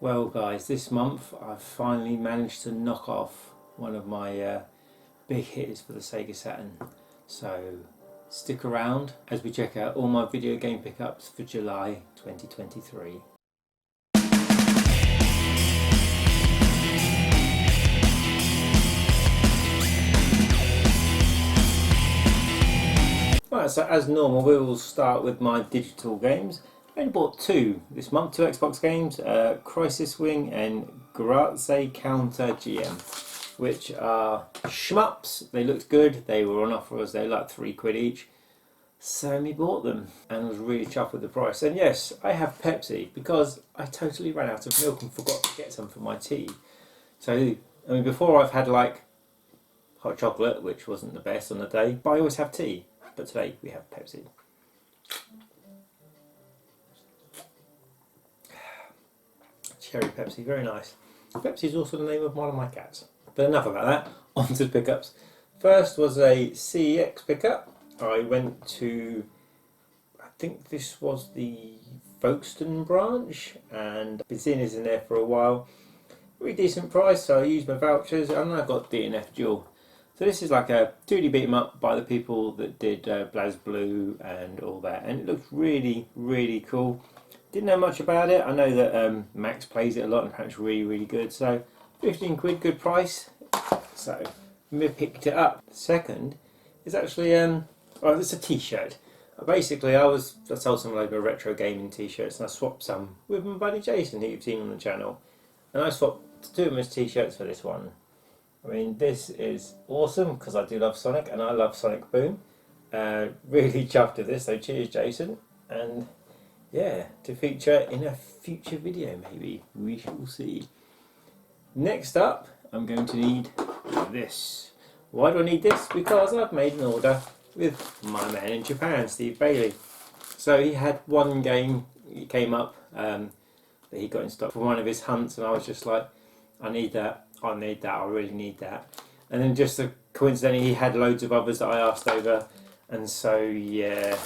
Well guys, this month I've finally managed to knock off one of my big hitters for the Sega Saturn. So stick around as we check out all my video game pickups for July 2023. Right, so as normal we will start with my digital games. I only bought two this month, two Xbox games, Crisis Wing and Grazie Counter GM, which are shmups. They looked good, they were on offer as they were like £3 each. So I bought them and was really chuffed with the price. And yes, I have Pepsi because I totally ran out of milk and forgot to get some for my tea. So, I mean, before I've had like hot chocolate, which wasn't the best on the day, but I always have tea. But today we have Pepsi. Cherry Pepsi, very nice. Pepsi is also the name of one of my cats. But enough about that, on to the pickups. First was a CEX pickup. I went to, I think this was the Folkestone branch, and I've been seeing this in there for a while. Really decent price, so I used my vouchers and I got DNF Duel. So this is like a 2D beat 'em up by the people that did BlazBlue and all that, and it looks really, really cool. Didn't know much about it. I know that Max plays it a lot and apparently it's really, really good. So 15 quid, good price. So we picked it up. Second is actually well, it's a t-shirt. Basically, I sold some like retro gaming t-shirts and I swapped some with my buddy Jason, who you've seen on the channel, and I swapped two of his t-shirts for this one. I mean, this is awesome because I do love Sonic and I love Sonic Boom. Really chuffed with this, so cheers Jason. And yeah, to feature in a future video maybe, we shall see. Next up, I'm going to need this. Why do I need this? Because I've made an order with my man in Japan, Steve Bailey. So he had one game, he came up, that he got in stock for one of his hunts, and I was just like, I need that. I need that, I really need that. And then just coincidentally he had loads of others that I asked over, and so yeah,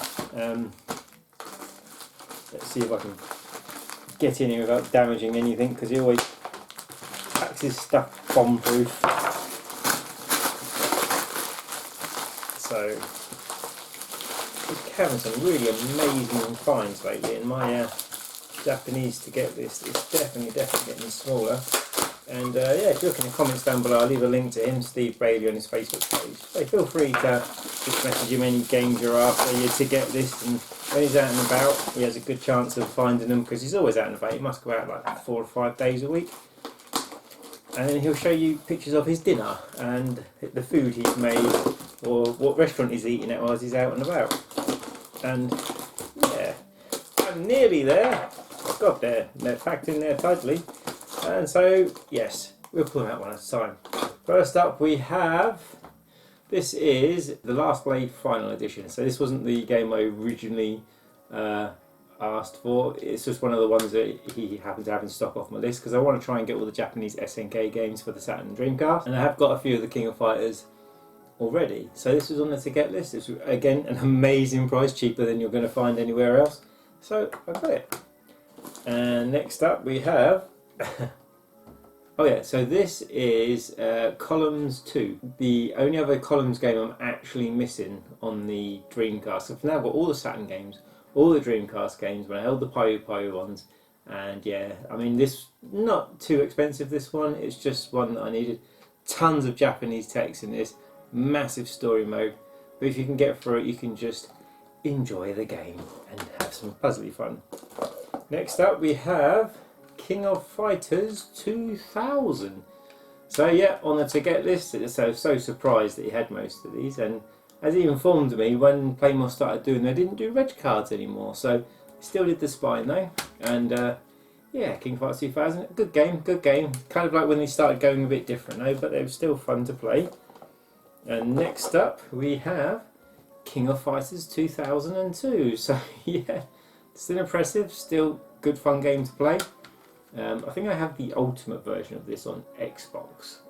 let's see if I can get in here without damaging anything, because he always packs his stuff bomb proof. So he's having some really amazing finds lately, and my Japanese to get this is definitely getting smaller. And yeah, if you look in the comments down below, I'll leave a link to him, Steve Bailey, on his Facebook page. So feel free to just message him any games you're after to get this. And when he's out and about, he has a good chance of finding them because he's always out and about. He must go out like 4 or 5 days a week. And then he'll show you pictures of his dinner and the food he's made or what restaurant he's eating at while he's out and about. And yeah, I'm nearly there. I've got there. They're packed in there tightly. And so, yes, we'll pull them out one at a time. First up we have, this is the Last Blade Final Edition. So this wasn't the game I originally asked for. It's just one of the ones that he happened to have in stock off my list because I want to try and get all the Japanese SNK games for the Saturn and Dreamcast. And I have got a few of the King of Fighters already. So this was on the to get list. It's again an amazing price, cheaper than you're going to find anywhere else. So I got it. And next up we have oh yeah, so this is Columns 2, the only other Columns game I'm actually missing on the Dreamcast. I've now got all the Saturn games, all the Dreamcast games, when I held the Puyo Puyo ones, and yeah, I mean this, not too expensive this one, it's just one that I needed. Tons of Japanese text in this, massive story mode, but if you can get through it you can just enjoy the game and have some puzzly fun. Next up we have King of Fighters 2000. So yeah, on the to get list, so surprised that he had most of these, and as he informed me, when Playmore started doing, they didn't do reg cards anymore, so still did the spine though. And yeah, King of Fighters 2000, good game, kind of like when they started going a bit different though, but they were still fun to play. And next up we have King of Fighters 2002. So yeah, still impressive, still good fun game to play. I think I have the ultimate version of this on Xbox,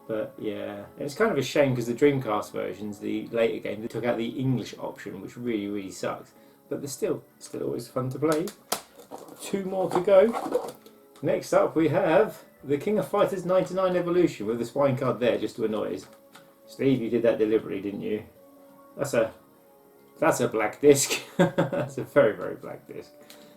but yeah, it's kind of a shame because the Dreamcast versions, the later games, they took out the English option, which really sucks, but they're still always fun to play. 2 more to go. Next up we have the King of Fighters 99 Evolution with the spine card there just to annoy us. Steve, you did that deliberately, didn't you? That's a black disc. That's a very, very black disc.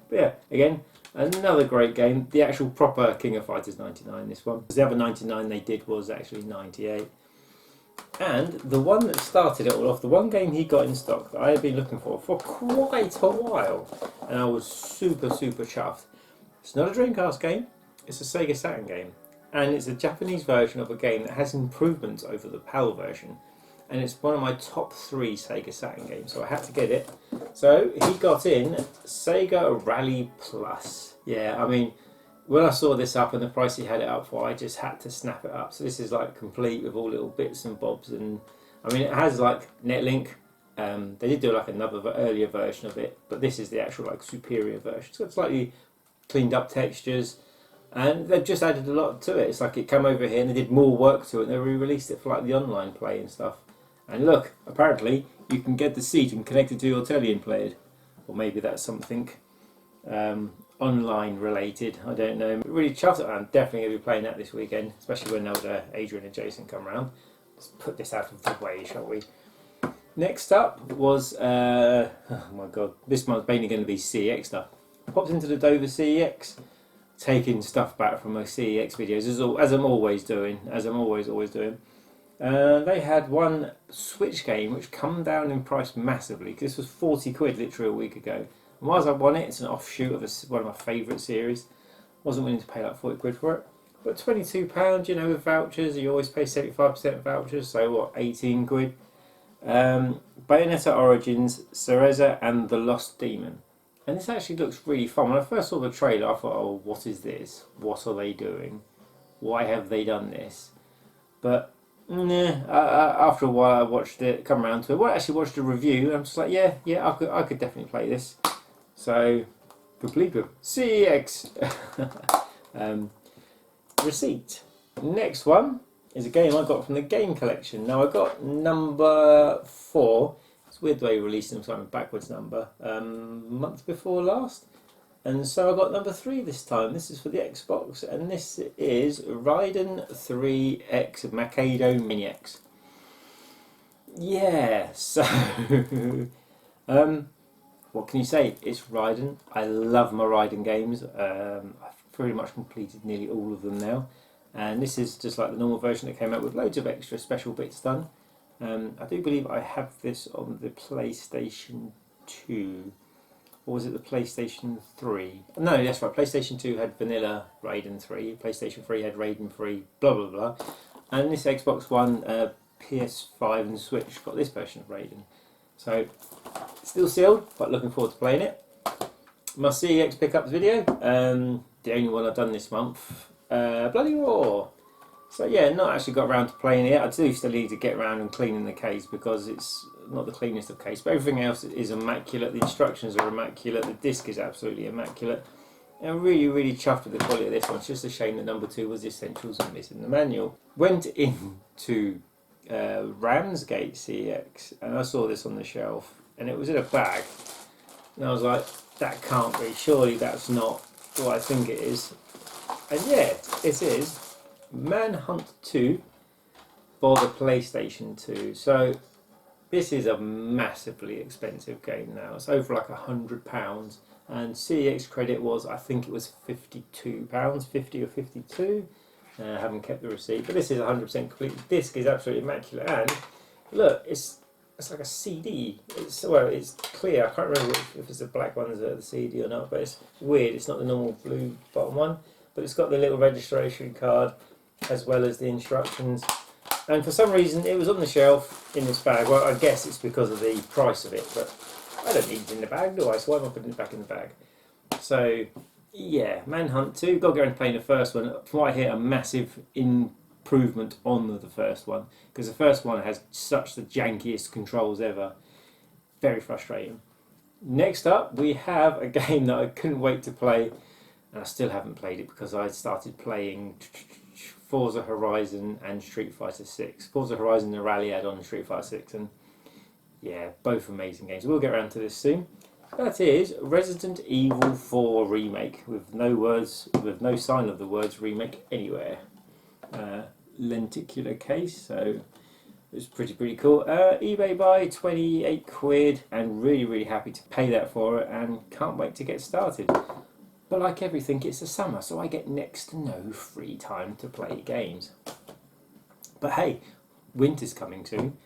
But yeah, again, another great game. The actual proper King of Fighters 99, this one. The other 99 they did was actually 98. And the one that started it all off, the one game he got in stock that I had been looking for quite a while, and I was super, super chuffed. It's not a Dreamcast game, it's a Sega Saturn game. And it's a Japanese version of a game that has improvements over the PAL version. And it's one of my top 3 Sega Saturn games, so I had to get it. So he got in Sega Rally Plus. Yeah, I mean, when I saw this up and the price he had it up for, I just had to snap it up. So this is like complete with all little bits and bobs, and I mean it has like Netlink. They did do like another earlier version of it, but this is the actual like superior version. So it's slightly cleaned up textures, and they've just added a lot to it. It's like it came over here and they did more work to it, and they re-released it for like the online play and stuff. And look, apparently you can get the seat and connect it to your telly and play it. Or maybe that's something online related, I don't know. Really chuffed. I'm definitely going to be playing that this weekend, especially when older Adrian and Jason come around. Let's put this out of the way, shall we? Next up was, oh my god, this month's mainly going to be CEX stuff. Popped into the Dover CEX, taking stuff back from my CEX videos, as I'm always doing, always doing. They had one Switch game which come down in price massively, because this was 40 quid literally a week ago. And whilst I won it, it's an offshoot of one of my favourite series. Wasn't willing to pay like 40 quid for it. But £22, you know, with vouchers, you always pay 75% vouchers, so what, 18 quid? Bayonetta Origins, Cereza and the Lost Demon. And this actually looks really fun. When I first saw the trailer, I thought, oh, what is this? What are they doing? Why have they done this? But after a while I watched it, come around to it. Well, I actually watched a review, and I'm just like, yeah, I could definitely play this. So, complete with CEX. Receipt. Next one is a game I got from the game collection. Now I got number 4. It's weird the way you released them, so I'm a backwards number. Month before last. And so I got number 3 this time. This is for the Xbox, and this is Raiden 3X Makado Mini-X. Yeah, so what can you say? It's Raiden. I love my Raiden games. I've pretty much completed nearly all of them now. And this is just like the normal version that came out with loads of extra special bits done. I do believe I have this on the PlayStation 2. Or was it the PlayStation 3? No, that's right. PlayStation 2 had vanilla Raiden 3. PlayStation 3 had Raiden 3, blah, blah, blah. And this Xbox One, PS5 and Switch got this version of Raiden. So, still sealed, but looking forward to playing it. My CEX pickups video, the only one I've done this month. Bloody Raw. So yeah, not actually got around to playing it. I do still need to get around and cleaning the case, because it's not the cleanest of case, but everything else is immaculate. The instructions are immaculate. The disc is absolutely immaculate. And I'm really, really chuffed with the quality of this one. It's just a shame that number 2 was the essentials and missing the manual. Went into Ramsgate CEX, and I saw this on the shelf, and it was in a bag. And I was like, that can't be. Surely that's not what I think it is. And yet, it is. Manhunt 2 for the PlayStation 2. So this is a massively expensive game now. It's over like £100, and CEX credit was, I think it was £52, 50 or 52. I haven't kept the receipt, but this is 100% complete. The disc is absolutely immaculate, and look, it's like a CD. It's clear. I can't remember if it's the black ones that are the CD or not, but it's weird. It's not the normal blue bottom one, but it's got the little registration card as well as the instructions. And for some reason it was on the shelf in this bag. Well, I guess it's because of the price of it, but I don't need it in the bag, do I? So why am I putting it back in the bag? So yeah, Manhunt 2, got to go and play the first one. From what I hear, a massive improvement on the first one, because the first one has such the jankiest controls ever. Very frustrating. Next up we have a game that I couldn't wait to play, and I still haven't played it because I started playing Forza Horizon and Street Fighter 6. Forza Horizon, the Rally add-on, Street Fighter 6, and yeah, both amazing games. We'll get around to this soon. That is Resident Evil 4 remake with no words, with no sign of the words remake anywhere. Lenticular case, so it's pretty cool. eBay buy 28 quid, and really happy to pay that for it, and can't wait to get started. But like everything, it's the summer, so I get next to no free time to play games. But hey, winter's coming soon.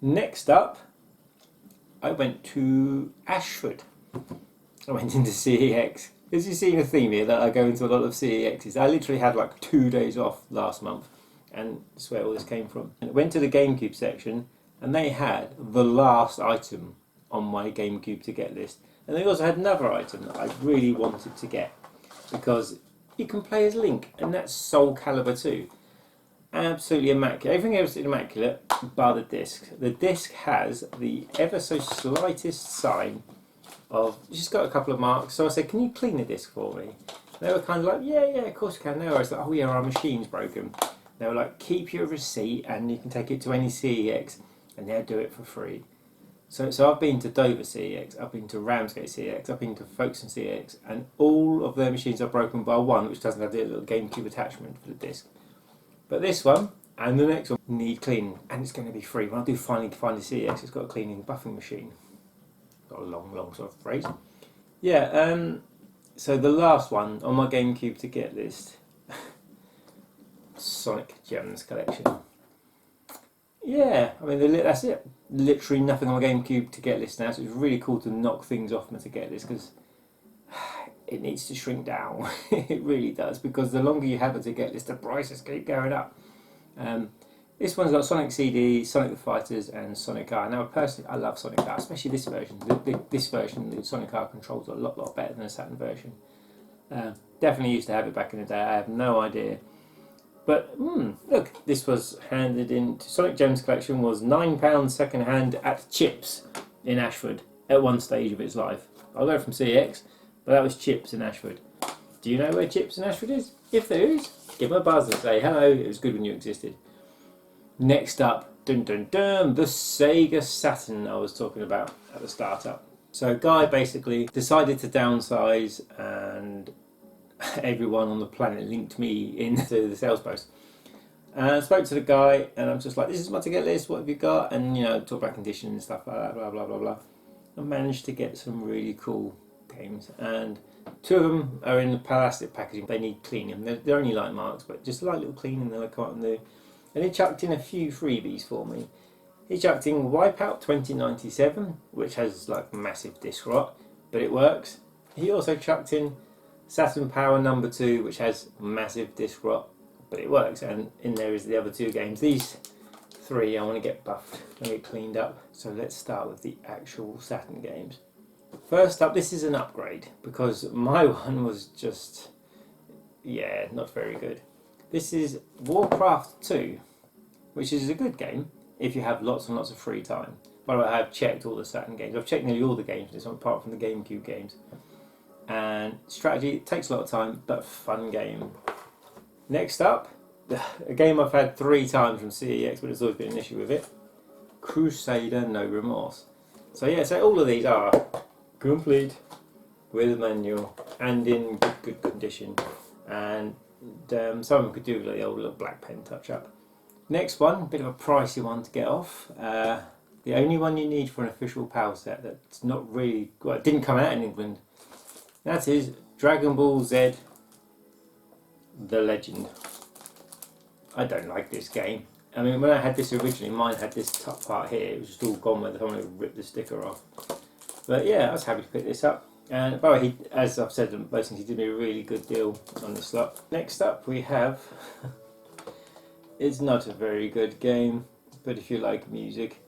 Next up, I went to Ashford. I went into CEX. As you see a theme here that I go into a lot of CEXs. I literally had like 2 days off last month, and that's where all this came from. I went to the GameCube section, and they had the last item on my GameCube to get list. And they also had another item that I really wanted to get, because you can play as Link, and that's Soul Calibur 2. Absolutely immaculate. Everything else is immaculate, bar the disc. The disc has the ever so slightest sign of, it's just got a couple of marks. So I said, can you clean the disc for me? They were kind of like, yeah, of course you can. They were like, oh yeah, our machine's broken. They were like, keep your receipt and you can take it to any CEX and they'll do it for free. So I've been to Dover CEX, I've been to Ramsgate CEX, I've been to Folkestone CEX, and all of their machines are broken bar one, which doesn't have the little GameCube attachment for the disc. But this one and the next one need cleaning, and it's going to be free. When I do finally find a CEX, it's got a cleaning buffing machine. Got a long sort of phrase. Yeah, so the last one on my GameCube to get list, Sonic Gems collection. Yeah, I mean that's it. Literally nothing on my GameCube to get list now, so it's really cool to knock things off my to get list, because it needs to shrink down. It really does, because the longer you have it to get list, the prices keep going up. This one's got Sonic CD, Sonic the Fighters, and Sonic R. Now, personally, I love Sonic R, especially this version. This version, the Sonic R controls a lot better than the Saturn version. Definitely used to have it back in the day. I have no idea. But look, this was handed in. Sonic Gems collection was £9 second hand at Chips in Ashford at one stage of its life. I learned from CX, but that was Chips in Ashford. Do you know where Chips in Ashford is? If there is, give them a buzz and say hello. It was good when you existed. Next up, the Sega Saturn I was talking about at the startup. So a guy basically decided to downsize, and everyone on the planet linked me into the sales post. And I spoke to the guy, and I'm just like, this is my to get list, what have you got? And talk about conditions and stuff like that, blah blah blah blah. I managed to get some really cool games, and 2 of them are in the plastic packaging. They need cleaning. They're only light marks, but just a light little cleaning they'll come out and do. And he chucked in a few freebies for me. He chucked in Wipeout 2097, which has like massive disc rot, but it works. He also chucked in Saturn Power number 2, which has massive disc rot, but it works. And in there is the other 2 games. These 3 I want to get buffed and get cleaned up. So let's start with the actual Saturn games. First up, this is an upgrade, because my one was just, not very good. This is Warcraft 2, which is a good game if you have lots and lots of free time. By the way, I have checked all the Saturn games. I've checked nearly all the games, this one, apart from the GameCube games. And strategy, it takes a lot of time, but fun game. Next up, a game I've had 3 times from CEX, but there's always been an issue with it. Crusader No Remorse. So all of these are complete with a manual and in good condition. And some of them could do the old little black pen touch up. Next one, a bit of a pricey one to get off. The only one you need for an official PAL set that's not really, well, it didn't come out in England. That is Dragon Ball Z The Legend. I don't like this game. I mean, when I had this originally, mine had this top part here. It was just all gone by the time I ripped the sticker off. But yeah, I was happy to pick this up. And by the way, as I've said, he did me a really good deal on this lot. Next up we have, it's not a very good game, but if you like music,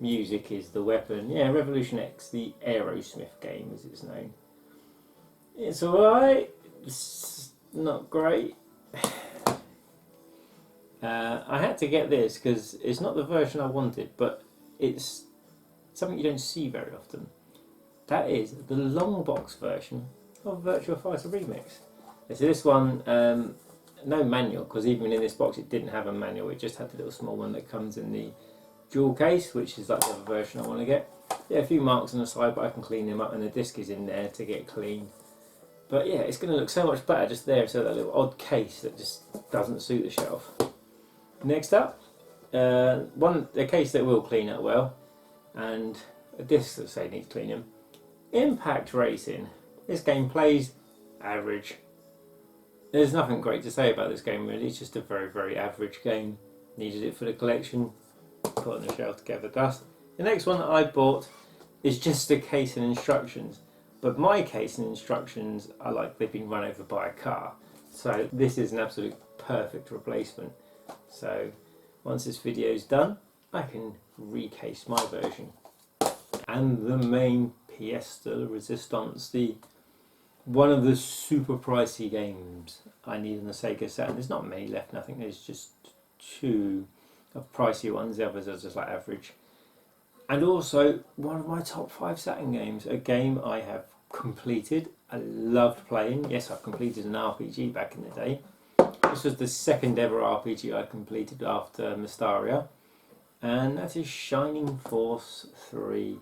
music is the weapon. Yeah, Revolution X, the Aerosmith game as it's known. It's alright, it's not great. I had to get this because it's not the version I wanted, but it's something you don't see very often. That is the long box version of Virtua Fighter Remix. So this one, no manual, because even in this box it didn't have a manual, it just had the little small one that comes in the dual case, which is like the other version I want to get. Yeah, a few marks on the side, but I can clean them up, and the disc is in there to get clean. But yeah, it's going to look so much better just there, so that little odd case that just doesn't suit the shelf. Next up, a case that will clean up well, and a disc that say needs cleaning. Impact Racing. This game plays average. There's nothing great to say about this game really, it's just a very, very average game. Needed it for the collection, put on the shelf to gather dust. The next one that I bought is just a case and instructions, but my case and instructions are like they've been run over by a car. So this is an absolute perfect replacement. So once this video is done, I can recase my version. And the main pièce de résistance, one of the super pricey games I need on the Sega Saturn. There's not many left, I think there's just 2 of pricey ones, the others are just like average. And also one of my top 5 Saturn games, a game I have completed, I loved playing. Yes, I've completed an RPG back in the day. This was the second ever RPG I completed after Mystaria, and that is Shining Force 3.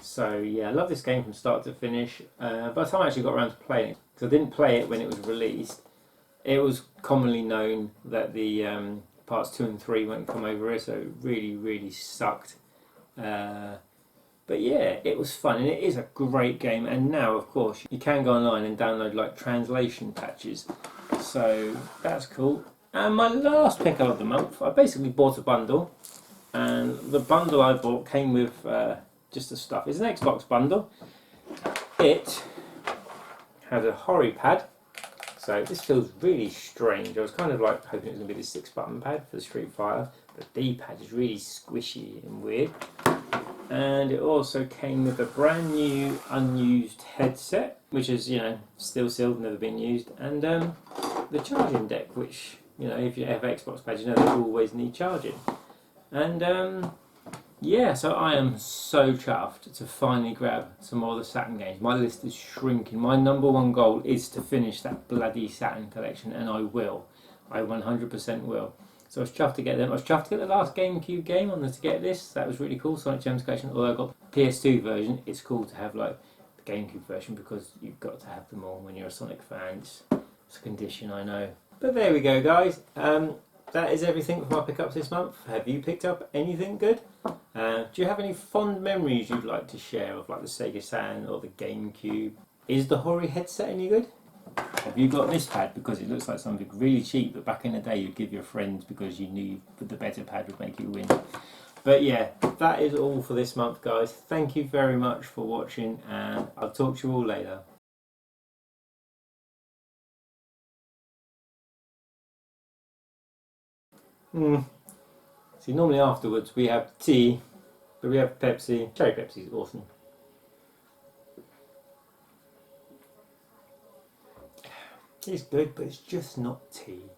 So yeah, I love this game from start to finish. By the time I actually got around to playing it, because I didn't play it when it was released, it was commonly known that the parts 2 and 3 won't come over here, so it really, really sucked. But yeah, it was fun, and it is a great game. And now, of course, you can go online and download like translation patches, so that's cool. And my last pick of the month, I basically bought a bundle, and the bundle I bought came with just the stuff. It's an Xbox bundle. It had a Hori pad, so this feels really strange. I was kind of like hoping it was going to be the 6-button pad for the Street Fighter, but the D-pad is really squishy and weird. And it also came with a brand new unused headset, which is, you know, still sealed, never been used, and the charging deck, which, you know, if you have Xbox pads, you know they always need charging. And yeah, so I am so chuffed to finally grab some more of the Saturn games. My list is shrinking. My number 1 goal is to finish that bloody Saturn collection, and I will. I 100% will. So I was chuffed to get them. I was chuffed to get the last GameCube game on to get this. That was really cool, Sonic Gems collection. Although I got the PS2 version, it's cool to have like the GameCube version because you've got to have them all when you're a Sonic fan. It's a condition, I know. But there we go, guys. That is everything for my pickups this month. Have you picked up anything good? Do you have any fond memories you'd like to share of like the Sega Saturn or the GameCube? Is the Hori headset any good? Have you got this pad because it looks like something really cheap, but back in the day you'd give your friends because you knew the better pad would make you win? But yeah, that is all for this month, guys. Thank you very much for watching, and I'll talk to you all later. See, normally afterwards we have tea, but we have Pepsi. Cherry Pepsi is awesome. It's good, but it's just not tea.